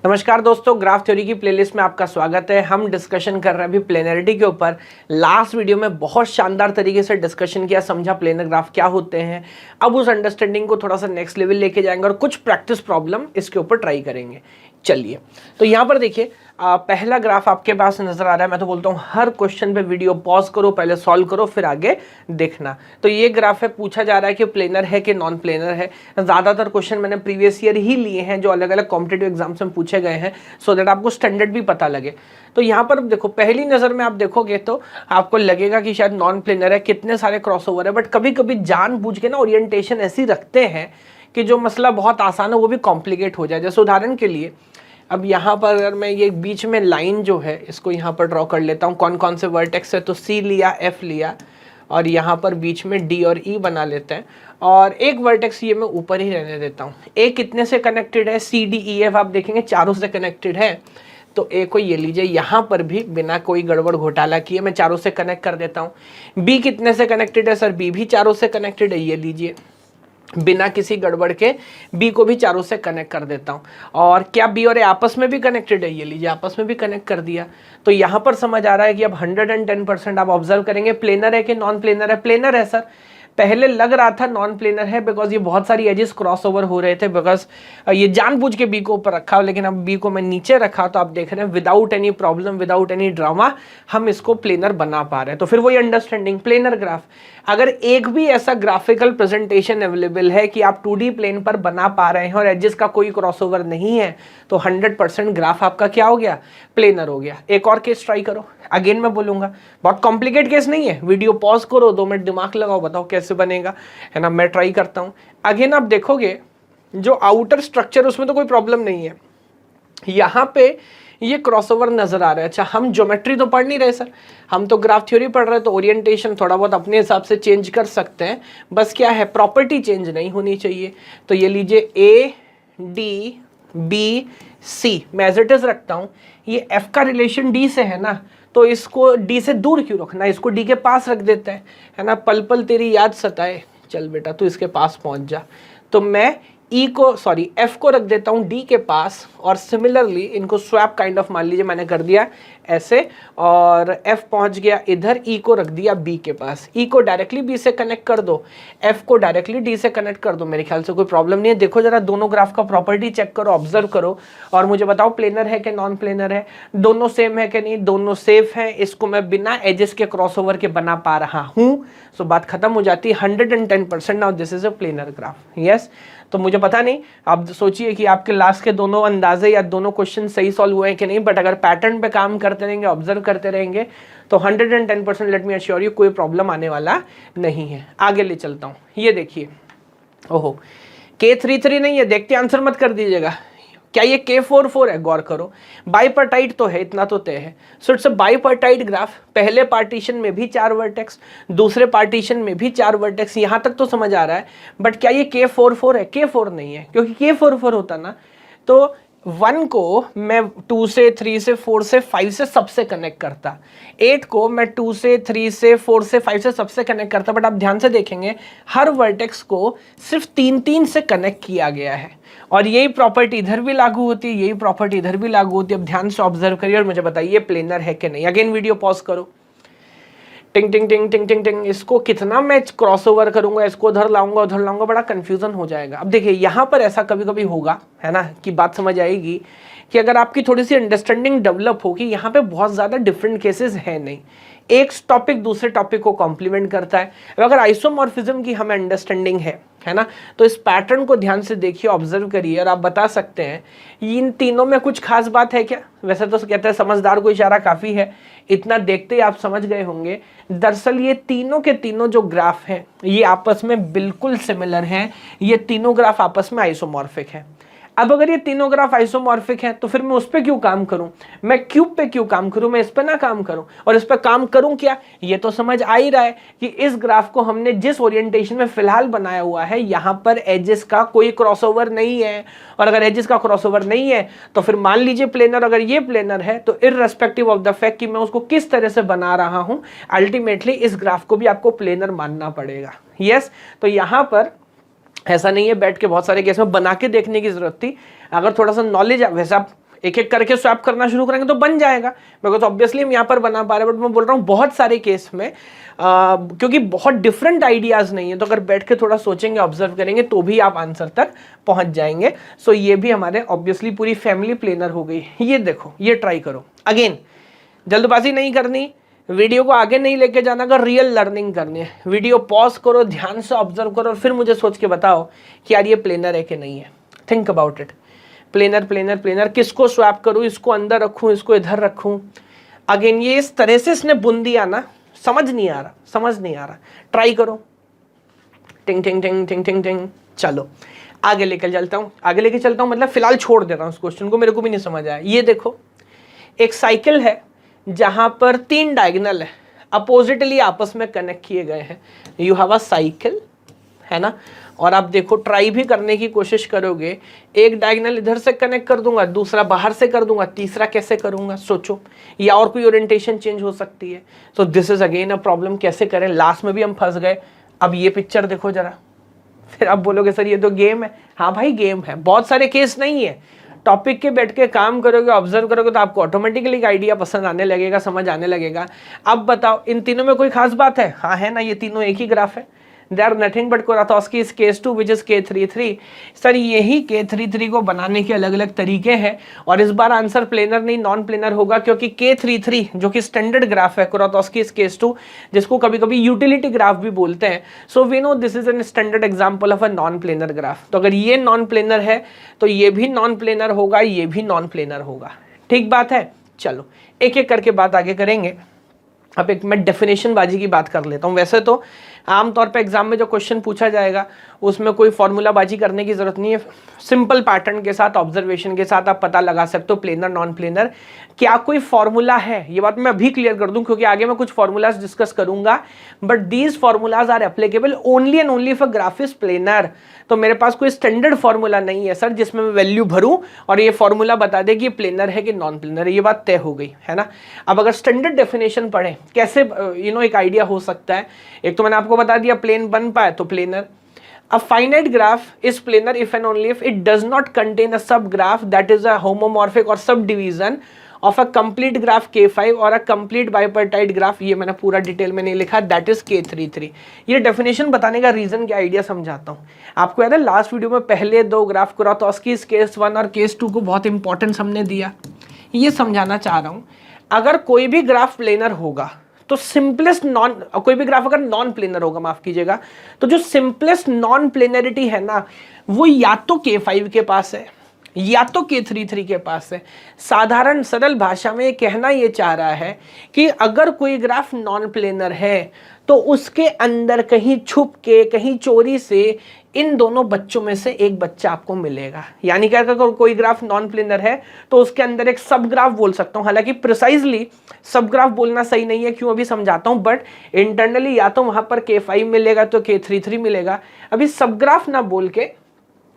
नमस्कार दोस्तों, graph theory की प्लेलिस्ट में आपका स्वागत है। हम डिस्कशन कर रहे हैं अभी प्लेनरिटी के ऊपर। लास्ट वीडियो में बहुत शानदार तरीके से डिस्कशन किया, समझा प्लेनर ग्राफ क्या होते हैं। अब उस अंडरस्टैंडिंग को थोड़ा सा नेक्स्ट लेवल लेके जाएंगे और कुछ प्रैक्टिस प्रॉब्लम इसके ऊपर ट्राई करेंगे। चलिए, तो यहाँ पर देखिए पहला ग्राफ आपके पास नजर आ रहा है। मैं तो बोलता हूँ हर क्वेश्चन पे वीडियो पॉज करो, पहले सॉल्व करो, फिर आगे देखना। तो ये ग्राफ है, पूछा जा रहा है कि प्लेनर है कि नॉन प्लेनर है। ज़्यादातर क्वेश्चन मैंने प्रीवियस ईयर ही लिए हैं जो अलग अलग कॉम्पिटेटिव एग्जाम्स में पूछे गए हैं, सो दैट आपको स्टैंडर्ड भी पता लगे। तो यहाँ पर देखो, पहली नज़र में आप देखोगे तो आपको लगेगा कि शायद नॉन प्लेनर है, कितने सारे क्रॉसओवर है। बट कभी कभी जानबूझ के ना ओरिएंटेशन ऐसी रखते हैं कि जो मसला बहुत आसान है वो भी कॉम्प्लिकेट हो जाए। जैसे उदाहरण के लिए अब यहाँ पर अगर मैं ये बीच में लाइन जो है इसको यहाँ पर ड्रॉ कर लेता हूँ, कौन कौन से वर्टेक्स है, तो C लिया, F लिया, और यहाँ पर बीच में D और E बना लेते हैं। और एक वर्टेक्स ये मैं ऊपर ही रहने देता हूँ। A कितने से कनेक्टेड है, C D E F आप देखेंगे चारों से कनेक्टेड है। तो A को ये लीजिए, यहाँ पर भी बिना कोई गड़बड़ घोटाला किए मैं चारों से कनेक्ट कर देता हूँ। B कितने से कनेक्टेड है सर, B भी चारों से कनेक्टेड है, ये लीजिए बिना किसी गड़बड़ के बी को भी चारों से कनेक्ट कर देता हूं। और क्या बी और ए आपस में भी कनेक्टेड है, ये लीजिए आपस में भी कनेक्ट कर दिया। तो यहां पर समझ आ रहा है कि अब 110% आप ऑब्जर्व करेंगे प्लेनर है कि नॉन प्लेनर है। प्लेनर है सर, पहले लग रहा था नॉन प्लेनर है बिकॉज ये बहुत सारी एजेस क्रॉसओवर हो रहे थे, बिकॉज ये जानबूझ के बी को ऊपर रखा, लेकिन अब बी को मैं नीचे रखा तो आप देख रहे हैं without any problem, without any drama हम इसको प्लेनर बना पा रहे हैं। तो फिर वही अंडरस्टैंडिंग प्लेनर ग्राफ। अगर एक भी ऐसा ग्राफिकल प्रेजेंटेशन अवेलेबल है कि आप 2D प्लेन पर बना पा रहे हैं और एजेस का कोई क्रॉसओवर नहीं है, तो 100% ग्राफ आपका क्या हो गया, प्लेनर हो गया। एक और केस ट्राई करो, अगेन मैं बोलूंगा बहुत कॉम्प्लिकेट केस नहीं है, वीडियो पॉज करो, 2 मिनट दिमाग लगाओ, बताओ कैसे बनेगा, है ना। मैं ट्राई करता हूं। अगेन आप देखोगे जो आउटर स्ट्रक्चर उसमें तो कोई प्रॉब्लम नहीं है, यहां पे ये क्रॉसओवर नजर आ रहा है। अच्छा, हम ज्योमेट्री तो पढ़ नहीं रहे सर, हम तो ग्राफ थ्योरी पढ़ रहे हैं, तो ओरिएंटेशन थोड़ा बहुत अपने हिसाब से चेंज कर सकते हैं, बस क्या है प्रॉपर्टी चेंज नहीं होनी चाहिए। तो ये लीजिए A D B C मैं एज इट इज रखता हूं। ये F का रिलेशन D से है ना, तो इसको D से दूर क्यों रखना, इसको D के पास रख देते हैं, है ना। पल पल तेरी याद सताए, चल बेटा तू इसके पास पहुंच जा। तो मैं F को रख देता हूँ D के पास, और सिमिलरली इनको स्वैप काइंड ऑफ मान लीजिए मैंने कर दिया ऐसे, और F पहुंच गया इधर, E को रख दिया B के पास। E को डायरेक्टली B से कनेक्ट कर दो, F को डायरेक्टली D से कनेक्ट कर दो, मेरे ख्याल से कोई प्रॉब्लम नहीं है। देखो जरा दोनों ग्राफ का प्रॉपर्टी चेक करो, ऑब्जर्व करो, और मुझे बताओ प्लेनर है कि नॉन प्लेनर है, दोनों सेम है कि नहीं, दोनों सेफ है। इसको मैं बिना एजेस के क्रॉसओवर के बना पा रहा हूँ, सो बात खत्म हो जाती है। 110% now this is a planar graph, yes. तो मुझे पता नहीं, आप सोचिए कि आपके लास्ट के दोनों अंदाजे या दोनों क्वेश्चन सही सॉल्व हुए हैं कि नहीं, बट अगर पैटर्न पे काम करते रहेंगे, ऑब्जर्व करते रहेंगे, तो 110% लेट मी अश्योर यू कोई प्रॉब्लम आने वाला नहीं है। आगे ले चलता हूँ, ये देखिए, ओहो K33 नहीं है, देखते आंसर मत कर दीजिएगा। क्या ये K44 है, गौर करो, बाइपर्टाइट तो है, इतना तो तय है। So it's a bipartite graph. पहले पार्टीशन में भी 4 वर्टेक्स, दूसरे पार्टीशन में भी 4 वर्टेक्स, यहां तक तो समझ आ रहा है। बट क्या ये K44 है, K4 नहीं है, क्योंकि K44 होता ना तो 1 को मैं 2 से 3 से 4 से 5 से सबसे कनेक्ट करता, 8 को मैं 2 से 3 से 4 से 5 से सबसे कनेक्ट करता। बट आप ध्यान से देखेंगे हर वर्टेक्स को सिर्फ 3-3 से कनेक्ट किया गया है, और यही प्रॉपर्टी इधर भी लागू होती है, यही प्रॉपर्टी इधर भी लागू होती है। अब ध्यान से ऑब्जर्व करिए और मुझे बताइए प्लेनर है कि नहीं। अगेन वीडियो पॉज करो, टिंग टिंग टिंग टिंग टिंग टिंग, इसको कितना मैं क्रॉसओवर करूंगा, इसको उधर लाऊंगा, बड़ा कंफ्यूजन हो जाएगा। अब देखिए यहाँ पर ऐसा कभी कभी होगा, है ना, कि बात समझ आएगी कि अगर आपकी थोड़ी सी अंडरस्टैंडिंग डेवलप होगी, यहाँ पे बहुत ज़्यादा डिफरेंट केसेस है नहीं, एक टॉपिक दूसरे टॉपिक को कॉम्प्लीमेंट करता है। अगर आइसोमॉर्फिज्म की हमें अंडरस्टैंडिंग है ना, तो इस पैटर्न को ध्यान से देखिए, ऑब्जर्व करिए, और आप बता सकते हैं इन तीनों में कुछ खास बात है क्या। वैसे तो कहते हैं समझदार को इशारा काफ़ी है, इतना देखते ही आप समझ गए होंगे। दरअसल ये तीनों के तीनों जो ग्राफ हैं ये आपस में बिल्कुल सिमिलर हैं, ये तीनों ग्राफ आपस में आइसोमॉर्फिक हैं। अब अगर ये तीनों ग्राफ आइसोमॉर्फिक हैं तो फिर मैं उस पर क्यों काम करूं, मैं क्यूब पे क्यों काम करूं, मैं इस पर ना काम करूं। और इस पर काम करूं क्या, ये तो समझ आ ही रहा है कि इस ग्राफ को हमने जिस ओरिएंटेशन में फिलहाल बनाया हुआ है, यहां पर एजेस का कोई क्रॉसओवर नहीं है। और अगर एजेस का क्रॉसओवर नहीं है तो फिर मान लीजिए प्लेनर, अगर ये प्लेनर है तो इररेस्पेक्टिव ऑफ द फैक्ट कि मैं उसको किस तरह से बना रहा हूं, अल्टीमेटली इस ग्राफ को भी आपको प्लेनर मानना पड़ेगा। यस, तो यहां पर ऐसा नहीं है बैठ के बहुत सारे केस में बना के देखने की जरूरत थी। अगर थोड़ा सा नॉलेज, वैसे आप एक एक करके स्वैप करना शुरू करेंगे तो बन जाएगा, बिकॉज ऑब्वियसली हम यहाँ पर बना पा रहे हैं। बट मैं बोल रहा हूँ बहुत सारे केस में क्योंकि बहुत डिफरेंट आइडियाज नहीं है, तो अगर बैठ के थोड़ा सोचेंगे, ऑब्जर्व करेंगे तो भी आप आंसर तक पहुंच जाएंगे। सो ये भी हमारे ऑब्वियसली पूरी फैमिली प्लेनर हो गई। ये देखो, ये ट्राई करो। अगेन जल्दबाजी नहीं करनी, वीडियो को आगे नहीं लेके जाना, अगर रियल लर्निंग करनी है वीडियो पॉज करो, ध्यान से ऑब्जर्व करो और फिर मुझे सोच के बताओ कि यार ये प्लेनर है कि नहीं है। Think about it. Planar planar planar, किसको स्वैप करूँ, इसको अंदर रखूँ, इसको इधर रखूँ। अगेन ये इस तरह से इसने बुन दिया ना, समझ नहीं आ रहा। ट्राई करो। टिंग टिंग टिंग टिंग टिंग टिंग। चलो आगे लेकर चलता हूँ, मतलब फिलहाल छोड़ दे रहा हूँ उस क्वेश्चन को, मेरे को भी नहीं समझ आया। ये देखो, एक साइकिल है जहां पर 3 डायगोनल है, अपोजिटली आपस में कनेक्ट किए गए हैं। यू हैव अ साइकिल, है ना, और आप देखो ट्राई भी करने की कोशिश करोगे, एक डायगोनल इधर से कनेक्ट कर दूंगा, दूसरा बाहर से कर दूंगा, तीसरा कैसे करूंगा सोचो, या और कोई ओरिएंटेशन चेंज हो सकती है। So this is again a problem, कैसे करें। लास्ट में भी हम फंस गए। अब ये पिक्चर देखो जरा, फिर आप बोलोगे सर ये तो गेम है। हाँ भाई गेम है, बहुत सारे केस नहीं है। टॉपिक के बैठ के काम करोगे, ऑब्जर्व करोगे तो आपको ऑटोमेटिकली एक आइडिया पसंद आने लगेगा, समझ आने लगेगा। अब बताओ इन तीनों में कोई खास बात है? हाँ है ना, ये तीनों एक ही ग्राफ है। They are nothing but Kuratowski is case 2 which is K33। Sir यही K33 को बनाने के अलग अलग तरीके हैं, और इस बार आंसर प्लेनर नहीं नॉन प्लेनर होगा, क्योंकि K33 जो कि स्टैंडर्ड ग्राफ है, कुरातोस्की इज केस 2, जिसको कभी कभी यूटिलिटी ग्राफ भी बोलते हैं। So we know this is an standard example of a non planar graph. तो अगर ये नॉन प्लेनर है तो ये भी नॉन प्लेनर होगा, ये भी नॉन प्लेनर होगा। ठीक बात है। चलो एक एक करके बात आगे करेंगे। अब एक मैं डेफिनेशन बाजी की बात कर लेता हूँ। वैसे तो आमतौर पे एग्जाम में जो क्वेश्चन पूछा जाएगा उसमें कोई फॉर्मूला बाजी करने की जरूरत नहीं है, सिंपल पैटर्न के साथ, ऑब्जर्वेशन के साथ आप पता लगा सकते हो प्लेनर नॉन प्लेनर। क्या कोई फॉर्मूला है, ये बात मैं अभी क्लियर कर दूं, क्योंकि आगे मैं कुछ फॉर्मूलाज डिस्कस करूंगा, but these formulas are applicable only and only for graph is planar. तो मेरे पास कोई स्टैंडर्ड फॉर्मूला नहीं है सर जिसमें मैं वैल्यू भरूं और ये फॉर्मूला बता दे कि प्लेनर है कि नॉन प्लेनर है, ये बात तय हो गई है ना। अब अगर स्टैंडर्ड डेफिनेशन पढ़े, कैसे एक आइडिया हो सकता है। एक तो मैंने आपको बता दिया प्लेन बन पाए तो planar. A finite graph is planar if and only if it does not contain a subgraph that is a homomorphic or subdivision of a complete graph K5 और a complete bipartite graph, ये मैंने पूरा detail में नहीं लिखा, that is K33। ये definition बताने का रीजन क्या आइडिया समझाता हूँ आपको। याद है लास्ट वीडियो में पहले 2 ग्राफ कुरातोस्की केस 1 और केस 2 को बहुत इंपॉर्टेंस हमने दिया। ये समझाना चाह रहा हूँ, अगर कोई भी ग्राफ प्लेनर होगा तो सिंपलेस्ट नॉन, कोई भी ग्राफ अगर नॉन प्लेनर होगा, माफ कीजिएगा, तो जो सिंपलेस्ट नॉन प्लेनरिटी है ना, वो या तो K5 के पास है या तो K33 के पास है। साधारण सरल भाषा में कहना ये चाह रहा है कि अगर कोई ग्राफ नॉन प्लेनर है तो उसके अंदर कहीं छुप के, कहीं चोरी से इन दोनों बच्चों में से एक बच्चा आपको मिलेगा। यानी कि अगर कोई ग्राफ नॉन प्लेनर है तो उसके अंदर एक सब ग्राफ बोल सकता हूं, हालांकि प्रिसाइजली सब ग्राफ बोलना सही नहीं है, क्यों अभी समझाता हूं, बट इंटरनली या तो वहां पर K5 मिलेगा तो K33 मिलेगा। अभी सब ग्राफ ना बोल के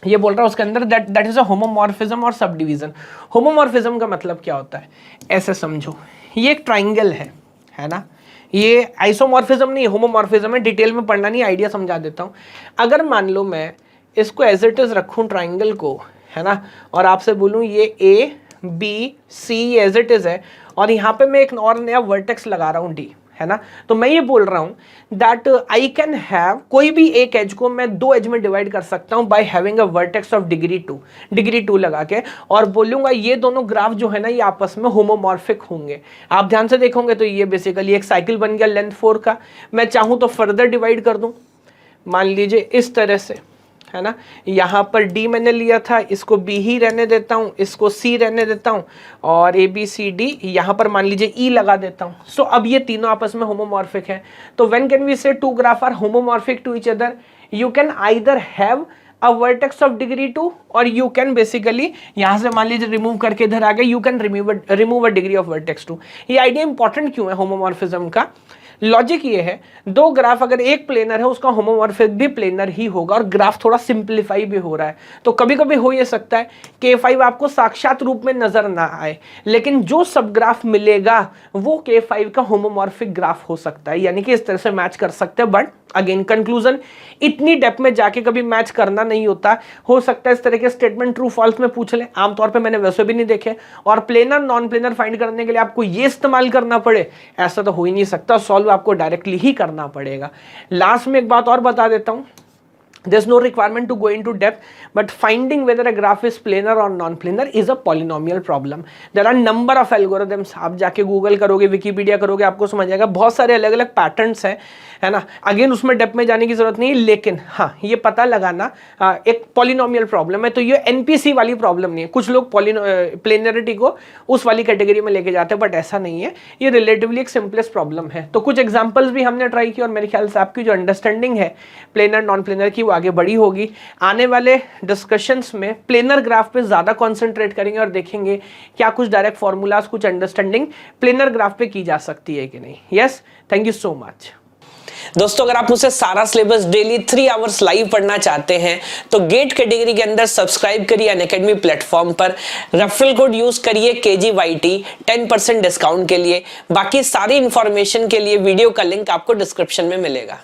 ये बोल रहा है उसके अंदर दैट इज अ होमोमॉर्फिज्म और सब डिवीजन। होमोमॉर्फिज्म का मतलब क्या होता है, ऐसे समझो, ये एक ट्राइंगल है ना, ये आइसोमॉर्फिज्म नहीं, होमोमॉर्फिज्म है, डिटेल में पढ़ना नहीं, आइडिया समझा देता हूँ। अगर मान लो मैं इसको एज इट इज रखूँ ट्राइंगल को, है ना, और आपसे बोलूँ ये ABC एज इट इज है, और यहाँ पे मैं एक और नया वर्टेक्स लगा रहा हूँ D, है ना, तो मैं ये बोल रहा हूं दैट आई कैन हैव, कोई भी एक एज को मैं 2 एज में डिवाइड कर सकता हूं by having a vertex of degree 2 लगा के, और बोलूंगा ये दोनों ग्राफ जो है ना ये आपस में होमोमॉर्फिक होंगे। आप ध्यान से देखोगे तो ये बेसिकली एक साइकिल बन गया लेंथ 4 का। मैं चाहूं तो फर्दर डिवाइड कर दूं, मान लीजिए इस तरह से, है ना, यहाँ पर D मैंने लिया था, इसको B ही रहने देता हूँ, इसको C रहने देता हूँ, और ABCD यहाँ पर मान लीजिए E लगा देता हूँ। सो अब ये तीनों आपस में होमोमॉर्फिक हैं। तो when can we say 2 graph are homomorphic to each other? You can either have a vertex of degree 2 और यू कैन बेसिकली यहाँ से मान लीजिए रिमूव करके इधर आ गए, you can remove a degree of vertex 2। ये आइडिया इंपॉर्टेंट क्यों है होमोमॉर्फिज्म का? लॉजिक ये है, 2 ग्राफ अगर एक प्लेनर है उसका होमोमॉर्फिक भी प्लेनर ही होगा, और ग्राफ थोड़ा सिंप्लीफाई भी हो रहा है। तो कभी कभी हो ये सकता है K5 आपको साक्षात रूप में नजर ना आए, लेकिन जो सब ग्राफ मिलेगा वो K5 का होमोमॉर्फिक ग्राफ हो सकता है, यानी कि इस तरह से मैच कर सकते हैं, बट अगेन कंक्लूजन, इतनी डेप्थ में जाके कभी मैच करना नहीं होता। हो सकता है इस तरह के स्टेटमेंट ट्रू फॉल्स में पूछ ले, आमतौर पे मैंने वैसे भी नहीं देखे। और प्लेनर नॉन प्लेनर फाइंड करने के लिए आपको ये इस्तेमाल करना पड़े, ऐसा तो हो ही नहीं सकता। सॉल्व आपको डायरेक्टली ही करना पड़ेगा। लास्ट में एक बात और बता देता हूं, there's no requirement to go into depth, but finding whether a graph is planar or non-planar is a polynomial problem. There are number of algorithms, आप जाके गूगल करोगे, विकीपीडिया करोगे, आपको समझ आएगा, बहुत सारे अलग अलग पैटर्न्स हैं, है ना। अगेन उसमें डेप्थ में जाने की जरूरत नहीं, लेकिन हाँ ये पता लगाना एक पॉलिनोमियल प्रॉब्लम है, तो ये एनपीसी वाली प्रॉब्लम नहीं है। कुछ लोग प्लेनरिटी को उस वाली कैटेगरी में लेके जाते हैं, बट ऐसा नहीं है, ये रिलेटिवली एक सिंपलेस्ट प्रॉब्लम है। तो कुछ एग्जांपल्स भी हमने ट्राई की और मेरे ख्याल से आपकी जो अंडरस्टैंडिंग है प्लेनर नॉन प्लेनर की आगे बढ़ी होगी। आने वाले डिस्कशंस में प्लेनर ग्राफ पे ज्यादा कंसंट्रेट करेंगे और देखेंगे क्या कुछ डायरेक्ट फॉर्मूलाज, कुछ अंडरस्टैंडिंग प्लेनर ग्राफ पे की जा सकती है कि नहीं। Yes, thank you so much. दोस्तों अगर आप मुझसे सारा सिलेबस डेली 3 आवर्स लाइव पढ़ना चाहते हैं तो गेट कैटेगरी के अंदर सब्सक्राइब करिए अनअकैडमी प्लेटफॉर्म पर। रेफरल कोड यूज करिए KGYT 10% डिस्काउंट के लिए। बाकी सारी इंफॉर्मेशन के लिए वीडियो का लिंक आपको डिस्क्रिप्शन में मिलेगा।